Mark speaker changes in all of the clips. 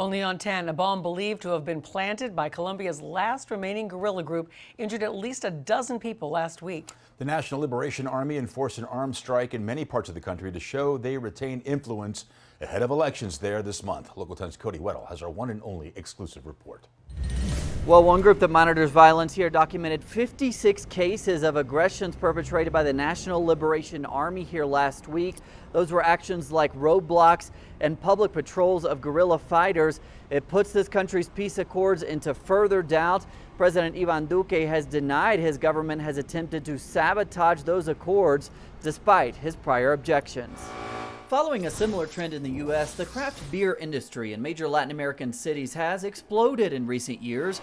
Speaker 1: Only on 10, a bomb believed to have been planted by Colombia's last remaining guerrilla group injured at least a dozen people last week.
Speaker 2: The National Liberation Army enforced an armed strike in many parts of the country to show they retain influence ahead of elections there this month. Local 10's Cody Weddle has our one and only exclusive report.
Speaker 3: Well, one group that monitors violence here documented 56 cases of aggressions perpetrated by the National Liberation Army here last week. Those were actions like roadblocks and public patrols of guerrilla fighters. It puts this country's peace accords into further doubt. President Iván Duque has denied his government has attempted to sabotage those accords despite his prior objections. Following a similar trend in the U.S., the craft beer industry in major Latin American cities has exploded in recent years.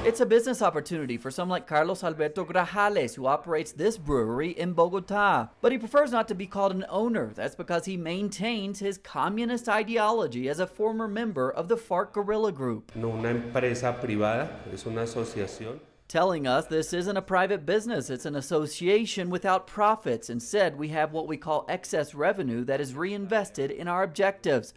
Speaker 3: It's a business opportunity for someone like Carlos Alberto Grajales, who operates this brewery in Bogota. But he prefers not to be called an owner. That's because he maintains his communist ideology as a former member of the FARC guerrilla group.
Speaker 4: No una empresa privada, es una asociación.
Speaker 3: Telling us this isn't a private business, it's an association without profits. Instead, we have what we call excess revenue that is reinvested in our objectives.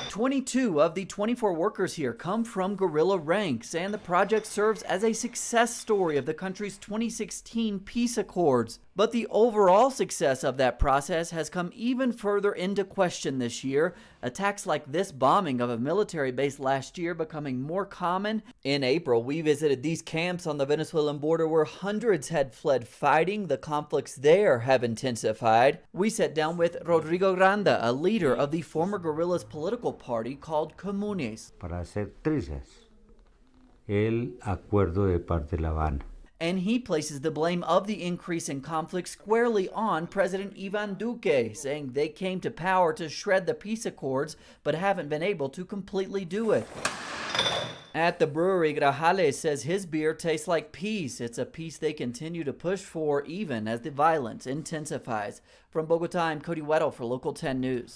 Speaker 3: 22 of the 24 workers here come from guerrilla ranks, and the project serves as a success story of the country's 2016 peace accords. But the overall success of that process has come even further into question this year. Attacks like this bombing of a military base last year becoming more common. In April, we visited these camps on the Venezuelan border where hundreds had fled fighting. The conflicts there have intensified. We sat down with Rodrigo Granda, a leader of the former guerrillas political party called Comunes.
Speaker 5: Para ser trizas, el acuerdo de paz de La Habana.
Speaker 3: And he places the blame of the increase in conflict squarely on President Iván Duque, saying they came to power to shred the peace accords, but haven't been able to completely do it. At the brewery, Grajales says his beer tastes like peace. It's a peace they continue to push for even as the violence intensifies. From Bogota, I'm Cody Weddle for Local 10 News.